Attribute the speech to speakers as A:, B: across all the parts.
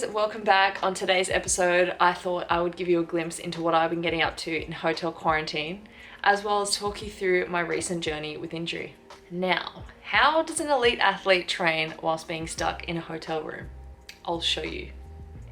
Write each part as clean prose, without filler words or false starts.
A: guys, welcome back. On today's episode, I thought I would give you a glimpse into what I've been getting up to in hotel quarantine, as well as talk you through my recent journey with injury. Now, how does an elite athlete train whilst being stuck in a hotel room? I'll show you.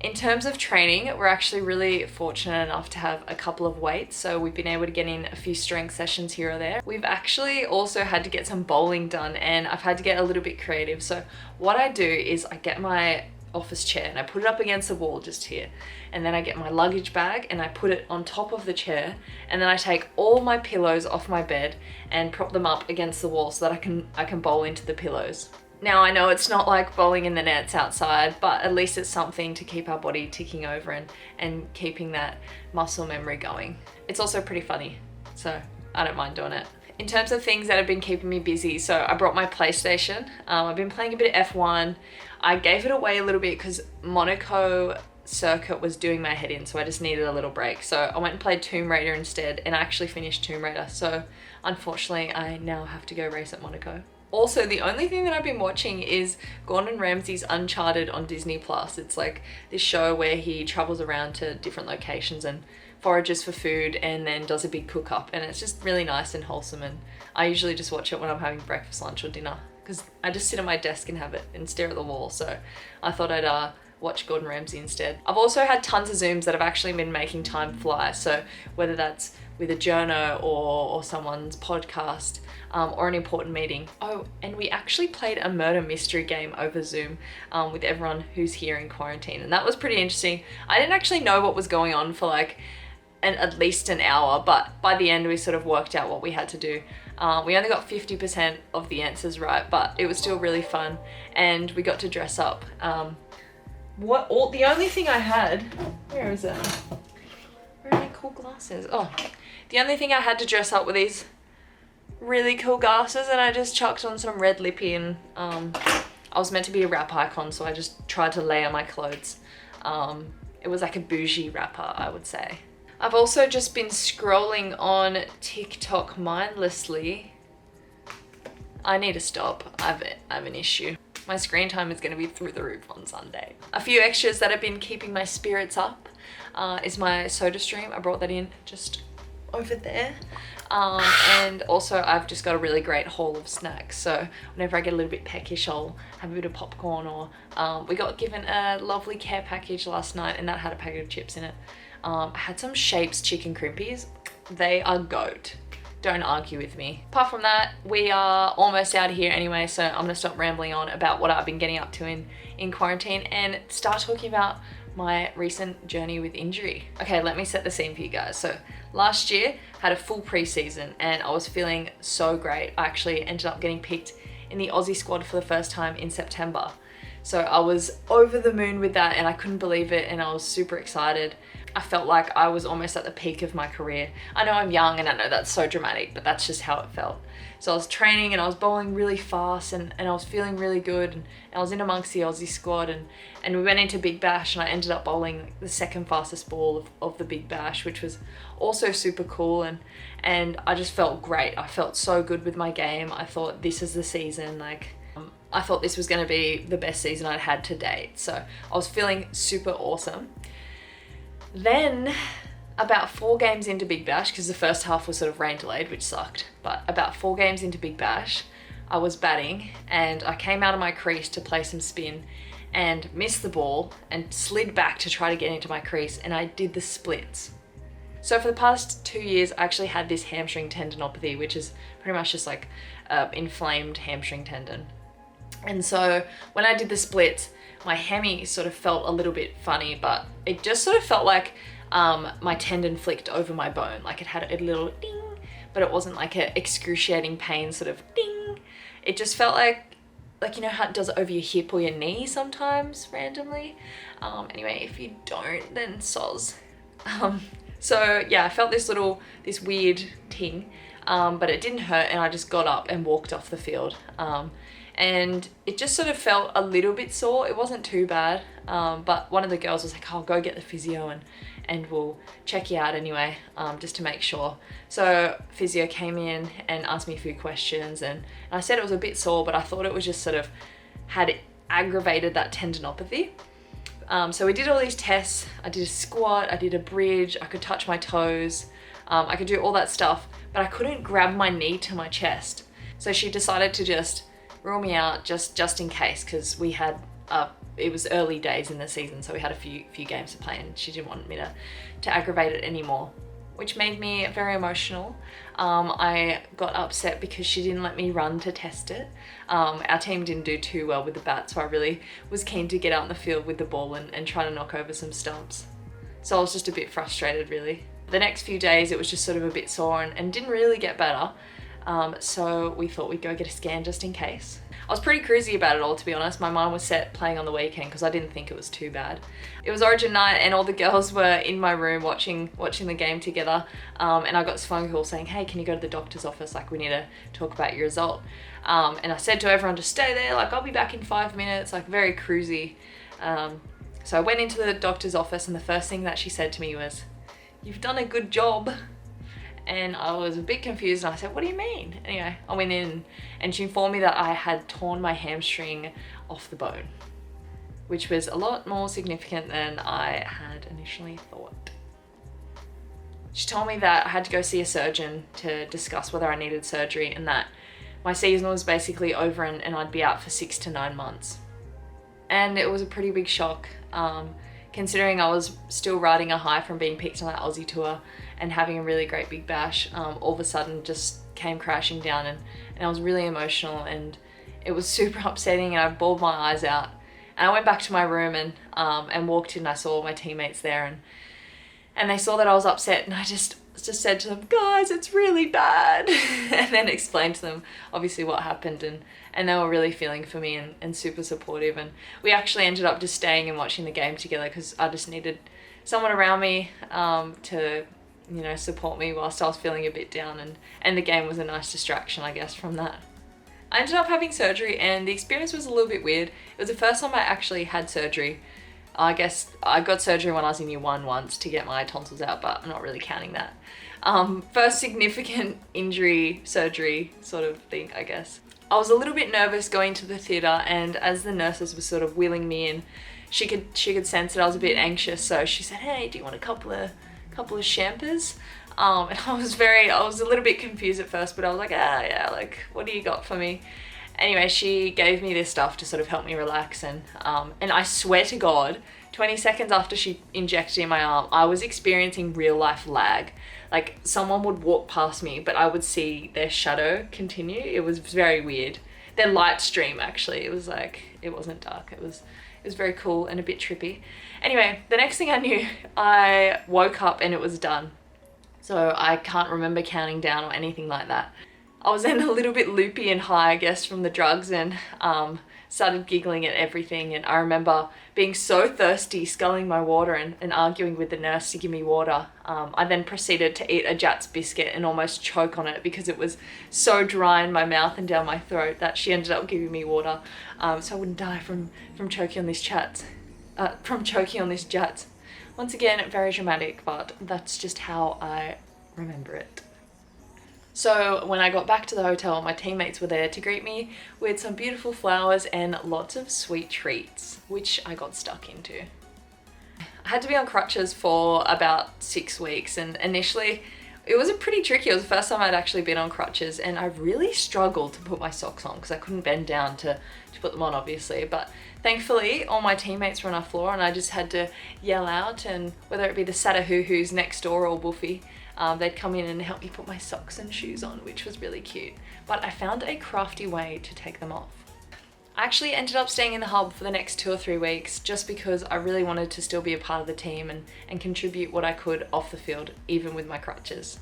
A: In terms of training, we're actually really fortunate enough to have a couple of weights, so we've been able to get in a few strength sessions here or there. We've actually also had to get some bowling done, and I've had to get a little bit creative. So what I do is I get my office chair and I put it up against the wall just here, and then I get my luggage bag and I put it on top of the chair, and then I take all my pillows off my bed and prop them up against the wall so that I can bowl into the pillows. Now I know it's not like bowling in the nets outside, but at least it's something to keep our body ticking over and keeping that muscle memory going. It's also pretty funny, so I don't mind doing it. In terms of things that have been keeping me busy, so I brought my PlayStation. I've been playing a bit of F1. I gave it away a little bit because Monaco circuit was doing my head in, so I just needed a little break. So I went and played Tomb Raider instead, and I actually finished Tomb Raider. So unfortunately, I now have to go race at Monaco. Also, the only thing that I've been watching is Gordon Ramsay's Uncharted on Disney+. It's like this show where he travels around to different locations and forages for food and then does a big cook up, and it's just really nice and wholesome, and I usually just watch it when I'm having breakfast, lunch or dinner because I just sit at my desk and have it and stare at the wall. So I thought I'd watch Gordon Ramsay instead. I've also had tons of Zooms that have actually been making time fly, so whether that's with a journo or someone's podcast or an important meeting. Oh, and we actually played a murder mystery game over Zoom with everyone who's here in quarantine, and that was pretty interesting. I didn't actually know what was going on for at least an hour, but by the end we sort of worked out what we had to do. We only got 50% of the answers right, but it was still really fun, and we got to dress up. The only thing I had, where is it? Where are my cool glasses? Oh, the only thing I had to dress up with these really cool glasses, and I just chucked on some red lippy, and I was meant to be a rap icon, so I just tried to layer my clothes. It was like a bougie rapper, I would say. I've also just been scrolling on TikTok mindlessly. I need to stop. I have an issue. My screen time is going to be through the roof on Sunday. A few extras that have been keeping my spirits up is my SodaStream. I brought that in just over there. And also I've just got a really great haul of snacks. So whenever I get a little bit peckish, I'll have a bit of popcorn, or we got given a lovely care package last night, and that had a packet of chips in it. I had some Shapes chicken crimpies. They are goat. Don't argue with me. Apart from that, we are almost out of here anyway, so I'm gonna stop rambling on about what I've been getting up to in quarantine and start talking about my recent journey with injury. Okay, let me set the scene for you guys. So last year, had a full preseason and I was feeling so great. I actually ended up getting picked in the Aussie squad for the first time in September. So I was over the moon with that, and I couldn't believe it, and I was super excited. I felt like I was almost at the peak of my career. I know I'm young and I know that's so dramatic, but that's just how it felt. So I was training and I was bowling really fast, and I was feeling really good, and I was in amongst the Aussie squad, and we went into Big Bash, and I ended up bowling the second fastest ball of the Big Bash, which was also super cool, and I just felt great. I felt so good with my game. I thought this is the season, I thought this was going to be the best season I'd had to date. So I was feeling super awesome. Then about 4 games into Big Bash, because the first half was sort of rain delayed, which sucked, but about 4 games into Big Bash, I was batting and I came out of my crease to play some spin and missed the ball and slid back to try to get into my crease, and I did the splits. So for the past 2 years, I actually had this hamstring tendinopathy, which is pretty much just like inflamed hamstring tendon. And so when I did the splits, my hemi sort of felt a little bit funny, but it just sort of felt like my tendon flicked over my bone. Like it had a little ding, but it wasn't like an excruciating pain sort of ding. It just felt like you know how it does it over your hip or your knee sometimes randomly. Anyway, if you don't, then soz. So yeah, I felt this weird ting, but it didn't hurt, and I just got up and walked off the field. And it just sort of felt a little bit sore. It wasn't too bad, but one of the girls was like, "Oh, go get the physio and we'll check you out anyway, just to make sure." So physio came in and asked me a few questions, and I said it was a bit sore, but I thought it was just sort of had aggravated that tendinopathy. So we did all these tests. I did a squat, I did a bridge, I could touch my toes, I could do all that stuff, but I couldn't grab my knee to my chest. So she decided to just rule me out just in case, because we had, it was early days in the season, so we had a few games to play, and she didn't want me to aggravate it anymore, which made me very emotional. I got upset because she didn't let me run to test it. Our team didn't do too well with the bat, so I really was keen to get out in the field with the ball and try to knock over some stumps. So I was just a bit frustrated, really. The next few days it was just sort of a bit sore and didn't really get better. So we thought we'd go get a scan just in case. I was pretty cruisy about it all, to be honest. My mind was set playing on the weekend because I didn't think it was too bad. It was Origin night and all the girls were in my room watching the game together. And I got this phone call saying, hey, can you go to the doctor's office? Like, we need to talk about your result. And I said to everyone to stay there, like, I'll be back in 5 minutes, like very cruisy. So I went into the doctor's office and the first thing that she said to me was, you've done a good job. And I was a bit confused and I said, what do you mean? Anyway, I went in and she informed me that I had torn my hamstring off the bone, which was a lot more significant than I had initially thought. She told me that I had to go see a surgeon to discuss whether I needed surgery and that my season was basically over and I'd be out for 6 to 9 months. And it was a pretty big shock, considering I was still riding a high from being picked on that Aussie tour and having a really great big bash. All of a sudden just came crashing down and I was really emotional and it was super upsetting and I bawled my eyes out. And I went back to my room and walked in and I saw my teammates there and they saw that I was upset and I just said to them, guys, it's really bad. And then explained to them obviously what happened and they were really feeling for me and super supportive. And we actually ended up just staying and watching the game together because I just needed someone around me to, you know, support me whilst I was feeling a bit down, and the game was a nice distraction, I guess, from that. I ended up having surgery and the experience was a little bit weird. It was the first time I actually had surgery. I guess I got surgery when I was in year 1 once to get my tonsils out, but I'm not really counting that. First significant injury surgery sort of thing, I guess. I was a little bit nervous going to the theatre, and as the nurses were sort of wheeling me in, she could sense that I was a bit anxious, so she said, hey, do you want a couple of champers? And I was a little bit confused at first, but I was like, yeah, like, what do you got for me? Anyway, she gave me this stuff to sort of help me relax, and I swear to God, 20 seconds after she injected in my arm, I was experiencing real life lag. Like, someone would walk past me, but I would see their shadow continue. It was very weird. Their light stream, actually. It was like, it wasn't dark. It was very cool and a bit trippy. Anyway, the next thing I knew, I woke up and it was done. So I can't remember counting down or anything like that. I was then a little bit loopy and high, I guess, from the drugs, and started giggling at everything. And I remember being so thirsty, sculling my water and arguing with the nurse to give me water. I then proceeded to eat a Jatz biscuit and almost choke on it because it was so dry in my mouth and down my throat that she ended up giving me water, so I wouldn't die from choking on this Jatz. Once again, very dramatic, but that's just how I remember it. So when I got back to the hotel, my teammates were there to greet me with some beautiful flowers and lots of sweet treats, which I got stuck into. I had to be on crutches for about 6 weeks, and initially it was pretty tricky. It was the first time I'd actually been on crutches, and I really struggled to put my socks on because I couldn't bend down to put them on, obviously. But thankfully, all my teammates were on our floor and I just had to yell out, and whether it be the Satahuhus next door or Woofy, they'd come in and help me put my socks and shoes on, which was really cute. But I found a crafty way to take them off. I actually ended up staying in the hub for the next 2 or 3 weeks just because I really wanted to still be a part of the team and contribute what I could off the field, even with my crutches.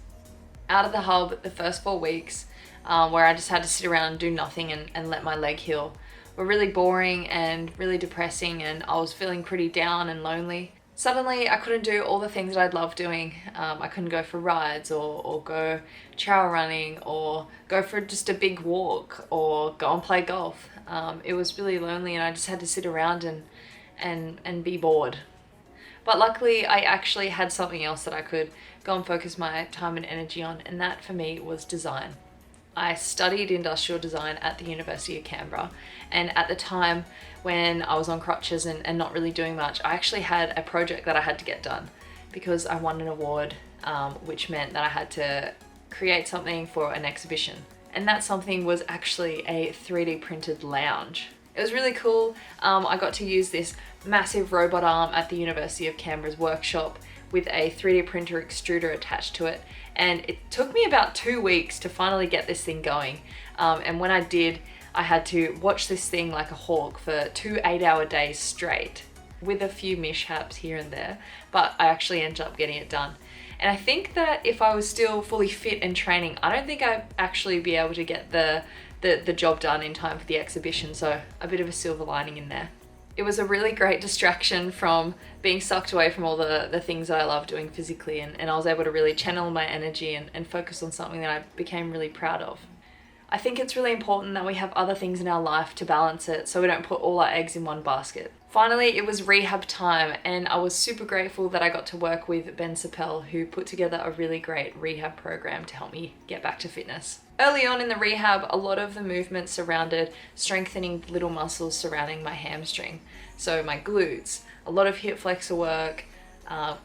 A: Out of the hub, the first 4 weeks, where I just had to sit around and do nothing and let my leg heal, were really boring and really depressing, and I was feeling pretty down and lonely. Suddenly I couldn't do all the things that I'd love doing. I couldn't go for rides or go trail running or go for just a big walk or go and play golf. It was really lonely and I just had to sit around and be bored. But luckily I actually had something else that I could go and focus my time and energy on, and that for me was design. I studied industrial design at the University of Canberra, and at the time when I was on crutches and not really doing much, I actually had a project that I had to get done because I won an award, which meant that I had to create something for an exhibition. And that something was actually a 3D printed lounge. It was really cool. I got to use this massive robot arm at the University of Canberra's workshop with a 3D printer extruder attached to it. And it took me about 2 weeks to finally get this thing going. And when I did, I had to watch this thing like a hawk for 2 8-hour days straight, with a few mishaps here and there, but I actually ended up getting it done. And I think that if I was still fully fit and training, I don't think I'd actually be able to get the job done in time for the exhibition, so a bit of a silver lining in there. It was a really great distraction from being sucked away from all the things that I love doing physically, and I was able to really channel my energy and focus on something that I became really proud of. I think it's really important that we have other things in our life to balance it so we don't put all our eggs in one basket. Finally, it was rehab time, and I was super grateful that I got to work with Ben Sapel, who put together a really great rehab program to help me get back to fitness. Early on in the rehab, a lot of the movements surrounded strengthening the little muscles surrounding my hamstring. So my glutes, a lot of hip flexor work,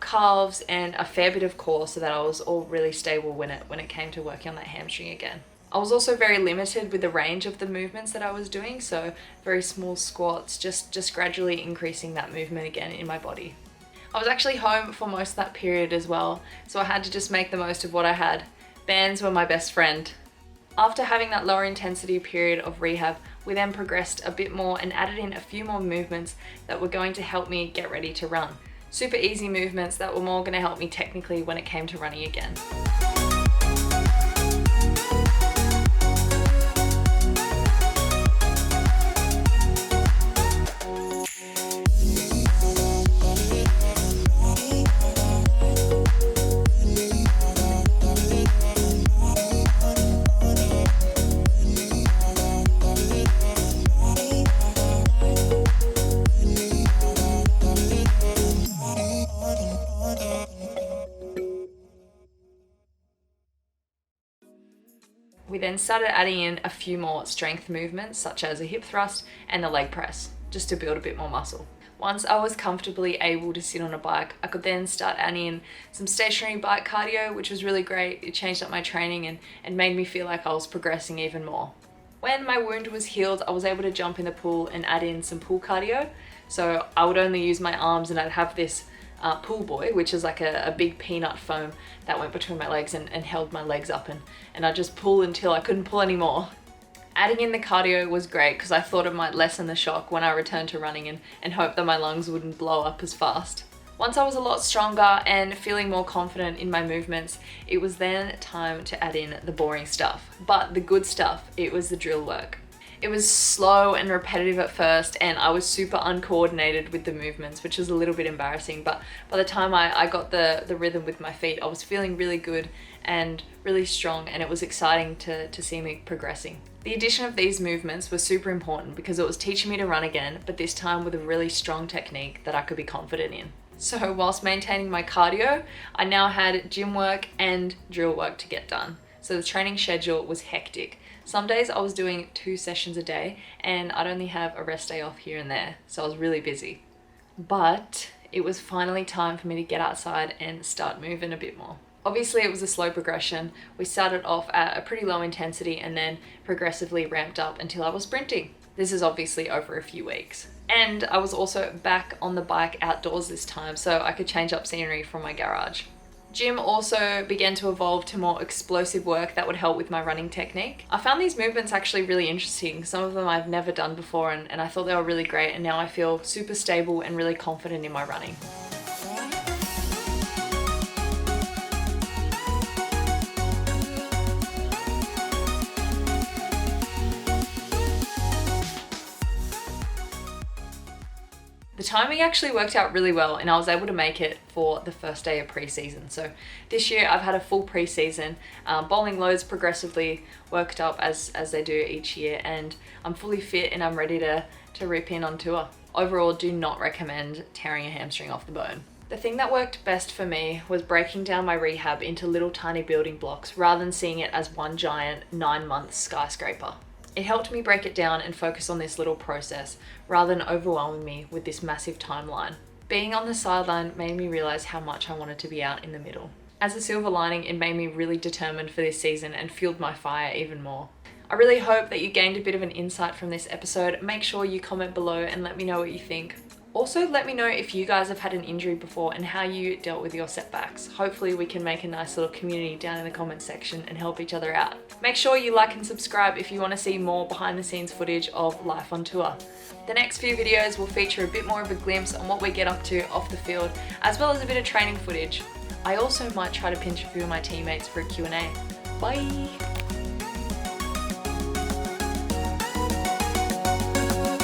A: calves, and a fair bit of core, so that I was all really stable when it came to working on that hamstring again. I was also very limited with the range of the movements that I was doing, so very small squats, just gradually increasing that movement again in my body. I was actually home for most of that period as well, so I had to just make the most of what I had. Bands were my best friend. After having that lower intensity period of rehab, we then progressed a bit more and added in a few more movements that were going to help me get ready to run. Super easy movements that were more going to help me technically when it came to running again. We then started adding in a few more strength movements, such as a hip thrust and the leg press, just to build a bit more muscle. Once I was comfortably able to sit on a bike, I could then start adding in some stationary bike cardio, which was really great. It changed up my training and made me feel like I was progressing even more. When my wound was healed, I was able to jump in the pool and add in some pool cardio. So I would only use my arms, and I'd have this pool boy, which is like a big peanut foam that went between my legs and held my legs up, and I'd just pull until I couldn't pull anymore. Adding in the cardio was great because I thought it might lessen the shock when I returned to running and hope that my lungs wouldn't blow up as fast. Once I was a lot stronger and feeling more confident in my movements, it was then time to add in the boring stuff. But the good stuff, it was the drill work. It was slow and repetitive at first, and I was super uncoordinated with the movements, which was a little bit embarrassing, but by the time I got the rhythm with my feet, I was feeling really good and really strong, and it was exciting to see me progressing. The addition of these movements was super important because it was teaching me to run again, but this time with a really strong technique that I could be confident in. So whilst maintaining my cardio, I now had gym work and drill work to get done. So the training schedule was hectic. Some days I was doing 2 sessions a day, and I'd only have a rest day off here and there, so I was really busy. But it was finally time for me to get outside and start moving a bit more. Obviously it was a slow progression. We started off at a pretty low intensity and then progressively ramped up until I was sprinting. This is obviously over a few weeks. And I was also back on the bike outdoors this time, so I could change up scenery from my garage. Gym also began to evolve to more explosive work that would help with my running technique. I found these movements actually really interesting. Some of them I've never done before, and I thought they were really great, and now I feel super stable and really confident in my running. The timing actually worked out really well, and I was able to make it for the first day of pre-season. So this year I've had a full pre-season. Bowling loads progressively worked up as they do each year, and I'm fully fit and I'm ready to rip in on tour. Overall, do not recommend tearing a hamstring off the bone. The thing that worked best for me was breaking down my rehab into little tiny building blocks rather than seeing it as one giant 9-month skyscraper. It helped me break it down and focus on this little process rather than overwhelming me with this massive timeline. Being on the sideline made me realize how much I wanted to be out in the middle. As a silver lining, it made me really determined for this season and fueled my fire even more. I really hope that you gained a bit of an insight from this episode. Make sure you comment below and let me know what you think. Also, let me know if you guys have had an injury before and how you dealt with your setbacks. Hopefully we can make a nice little community down in the comments section and help each other out. Make sure you like and subscribe if you want to see more behind the scenes footage of life on tour. The next few videos will feature a bit more of a glimpse on what we get up to off the field, as well as a bit of training footage. I also might try to pinch a few of my teammates for a Q&A. Bye!